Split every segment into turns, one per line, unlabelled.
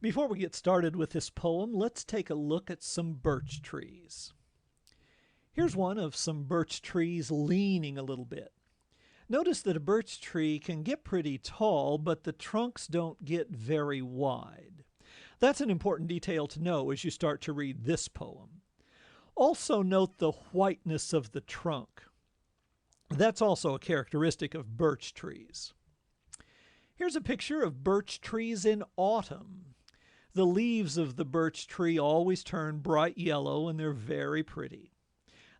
Before we get started with this poem, let's take a look at some birch trees. Here's one of some birch trees leaning a little bit. Notice that a birch tree can get pretty tall, but the trunks don't get very wide. That's an important detail to know as you start to read this poem. Also note the whiteness of the trunk. That's also a characteristic of birch trees. Here's a picture of birch trees in autumn. The leaves of the birch tree always turn bright yellow and they're very pretty.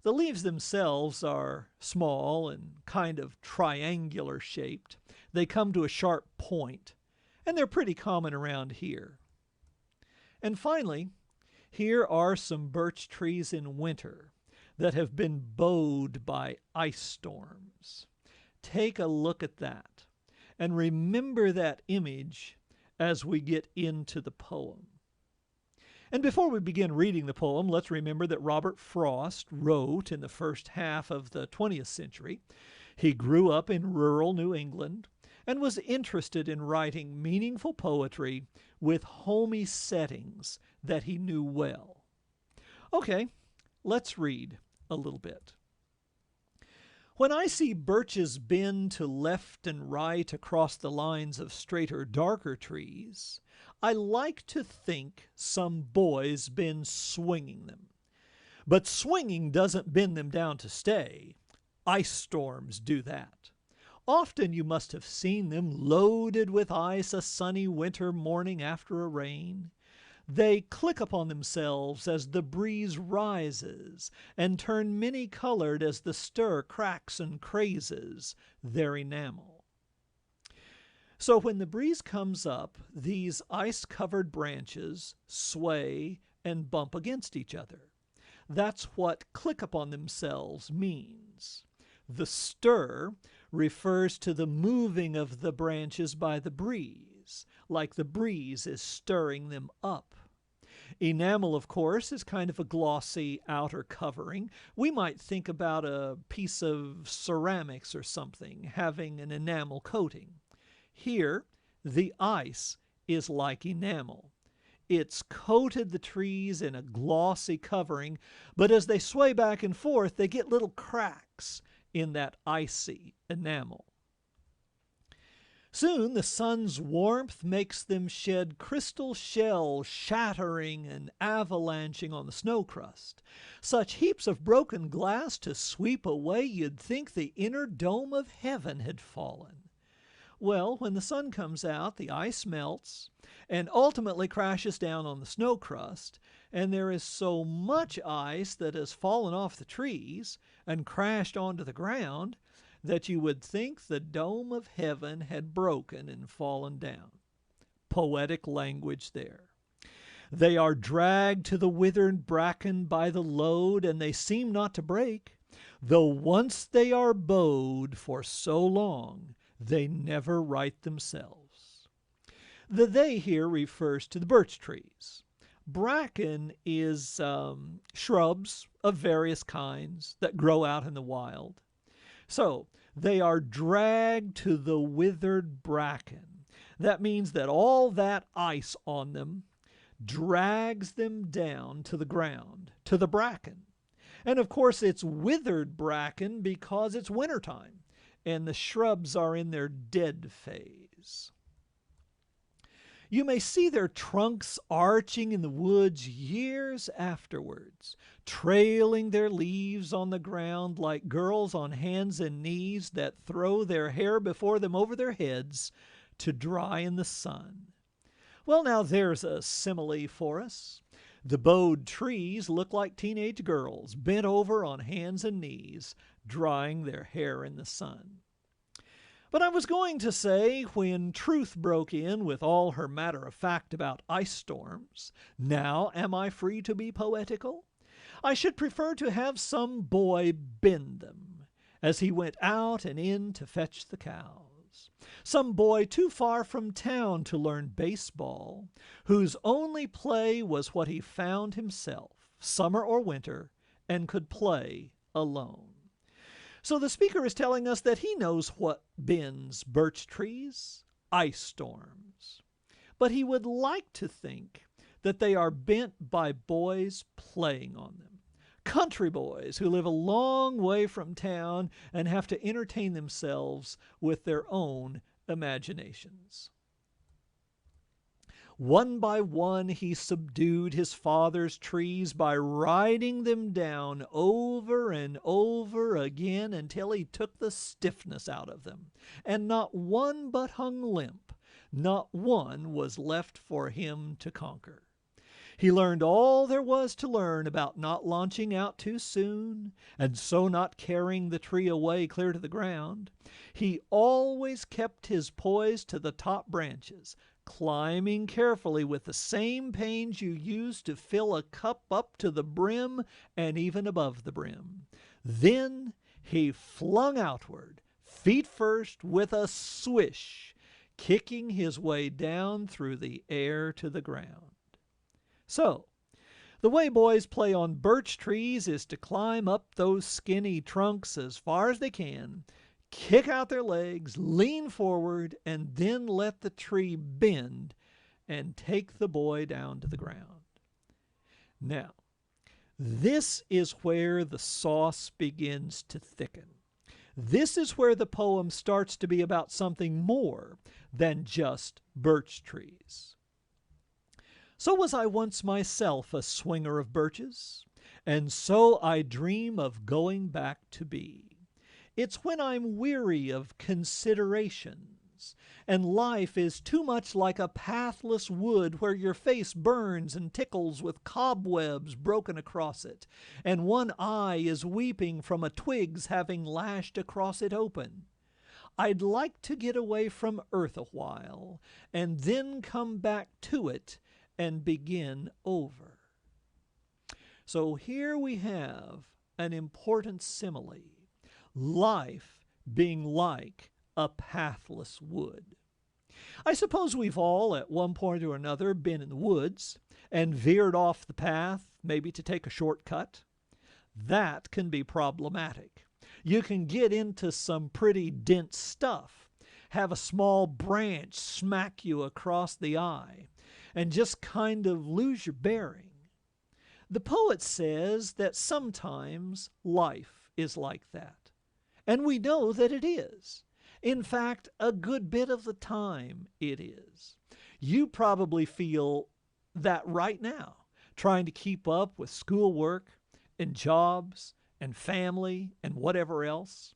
The leaves themselves are small and kind of triangular shaped. They come to a sharp point, and they're pretty common around here. And finally, here are some birch trees in winter that have been bowed by ice storms. Take a look at that and remember that image as we get into the poem. And before we begin reading the poem, let's remember that Robert Frost wrote in the first half of the 20th century. He grew up in rural New England and was interested in writing meaningful poetry with homey settings that he knew well. Okay, let's read a little bit. When I see birches bend to left and right across the lines of straighter, darker trees, I like to think some boy's been swinging them. But swinging doesn't bend them down to stay. Ice storms do that. Often you must have seen them loaded with ice a sunny winter morning after a rain. They click upon themselves as the breeze rises, and turn many-colored as the stir cracks and crazes their enamel. So when the breeze comes up, these ice-covered branches sway and bump against each other. That's what click upon themselves means. The stir refers to the moving of the branches by the breeze, like the breeze is stirring them up. Enamel, of course, is kind of a glossy outer covering. We might think about a piece of ceramics or something having an enamel coating. Here, the ice is like enamel. It's coated the trees in a glossy covering, but as they sway back and forth, they get little cracks in that icy enamel. Soon the sun's warmth makes them shed crystal shells, shattering and avalanching on the snow crust. Such heaps of broken glass to sweep away you'd think the inner dome of heaven had fallen. Well, when the sun comes out, the ice melts and ultimately crashes down on the snow crust, and there is so much ice that has fallen off the trees and crashed onto the ground that you would think the dome of heaven had broken and fallen down. Poetic language there. They are dragged to the withered bracken by the load, and they seem not to break, though once they are bowed for so long, they never right themselves. The they here refers to the birch trees. Bracken is shrubs of various kinds that grow out in the wild. So, they are dragged to the withered bracken. That means that all that ice on them drags them down to the ground, to the bracken. And of course, it's withered bracken because it's wintertime, and the shrubs are in their dead phase. You may see their trunks arching in the woods years afterwards, trailing their leaves on the ground like girls on hands and knees that throw their hair before them over their heads to dry in the sun. Well, now there's a simile for us. The bowed trees look like teenage girls bent over on hands and knees, drying their hair in the sun. But I was going to say, when truth broke in with all her matter-of-fact about ice storms, now am I free to be poetical? I should prefer to have some boy bend them, as he went out and in to fetch the cows. Some boy too far from town to learn baseball, whose only play was what he found himself, summer or winter, and could play alone. So the speaker is telling us that he knows what bends birch trees, ice storms. but he would like to think that they are bent by boys playing on them. Country boys who live a long way from town and have to entertain themselves with their own imaginations. One by one he subdued his father's trees by riding them down over and over again until he took the stiffness out of them, and not one but hung limp, not one was left for him to conquer. He learned all there was to learn about not launching out too soon, and so not carrying the tree away clear to the ground. He always kept his poise to the top branches, climbing carefully with the same pains you use to fill a cup up to the brim and even above the brim. Then he flung outward, feet first, with a swish, kicking his way down through the air to the ground. So, the way boys play on birch trees is to climb up those skinny trunks as far as they can, kick out their legs, lean forward, and then let the tree bend and take the boy down to the ground. Now, this is where the sauce begins to thicken. This is where the poem starts to be about something more than just birch trees. So was I once myself a swinger of birches, and so I dream of going back to be. It's when I'm weary of considerations, and life is too much like a pathless wood where your face burns and tickles with cobwebs broken across it, and one eye is weeping from a twig's having lashed across it open. I'd like to get away from earth a while, and then come back to it and begin over. So here we have an important simile. Life being like a pathless wood. I suppose we've all, at one point or another, been in the woods and veered off the path, maybe to take a shortcut. That can be problematic. You can get into some pretty dense stuff, have a small branch smack you across the eye, and just kind of lose your bearing. The poet says that sometimes life is like that. And we know that it is. In fact, a good bit of the time it is. You probably feel that right now, trying to keep up with schoolwork and jobs and family and whatever else.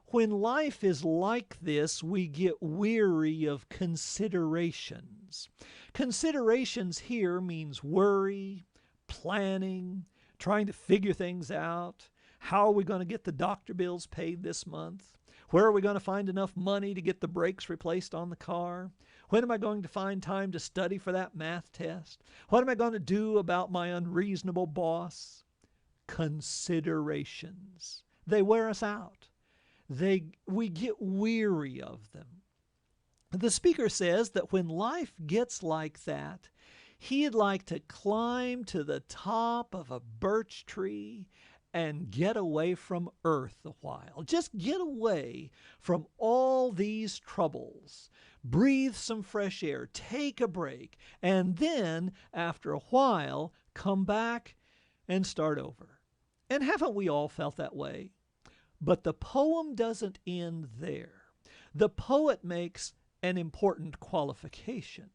When life is like this, we get weary of considerations. Considerations here means worry, planning, trying to figure things out. How are we going to get the doctor bills paid this month? Where are we going to find enough money to get the brakes replaced on the car? When am I going to find time to study for that math test? What am I going to do about my unreasonable boss? Considerations. They wear us out. We get weary of them. The speaker says that when life gets like that, he'd like to climb to the top of a birch tree and get away from earth a while. Just get away from all these troubles. Breathe some fresh air, take a break, and then, after a while, come back and start over. And haven't we all felt that way? But the poem doesn't end there. The poet makes an important qualification.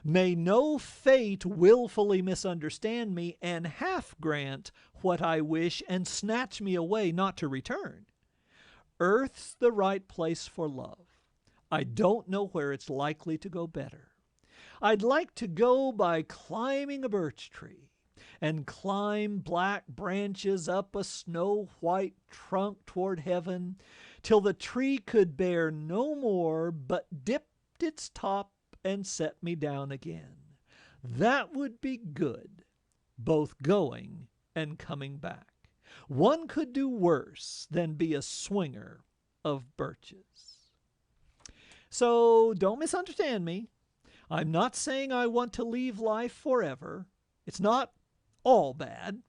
May no fate willfully misunderstand me and half grant what I wish and snatch me away not to return. Earth's the right place for love. I don't know where it's likely to go better. I'd like to go by climbing a birch tree and climb black branches up a snow-white trunk toward heaven till the tree could bear no more but dipped its top and set me down again. That would be good, both going and coming back. One could do worse than be a swinger of birches. So don't misunderstand me. I'm not saying I want to leave life forever. It's not all bad.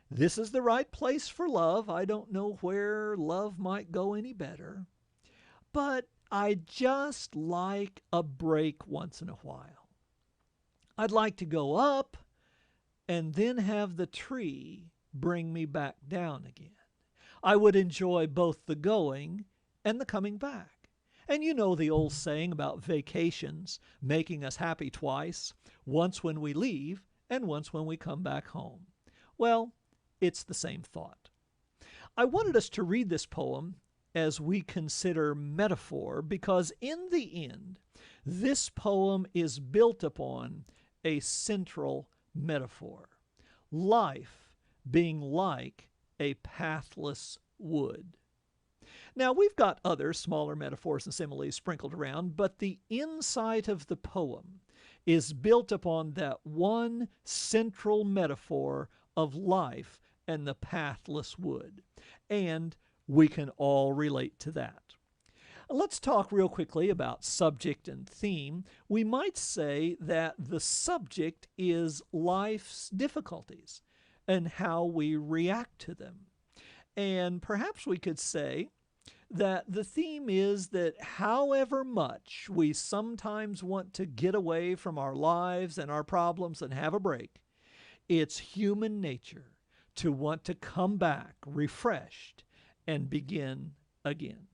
This is the right place for love. I don't know where love might go any better. But I just like a break once in a while. I'd like to go up and then have the tree bring me back down again. I would enjoy both the going and the coming back. And you know the old saying about vacations making us happy twice, once when we leave and once when we come back home. Well, it's the same thought. I wanted us to read this poem as we consider metaphor because in the end, this poem is built upon a central metaphor. Life being like a pathless wood. Now, we've got other smaller metaphors and similes sprinkled around, but the insight of the poem is built upon that one central metaphor of life and the pathless wood. And we can all relate to that. Let's talk real quickly about subject and theme. We might say that the subject is life's difficulties and how we react to them. And perhaps we could say that the theme is that however much we sometimes want to get away from our lives and our problems and have a break, it's human nature to want to come back refreshed and begin again.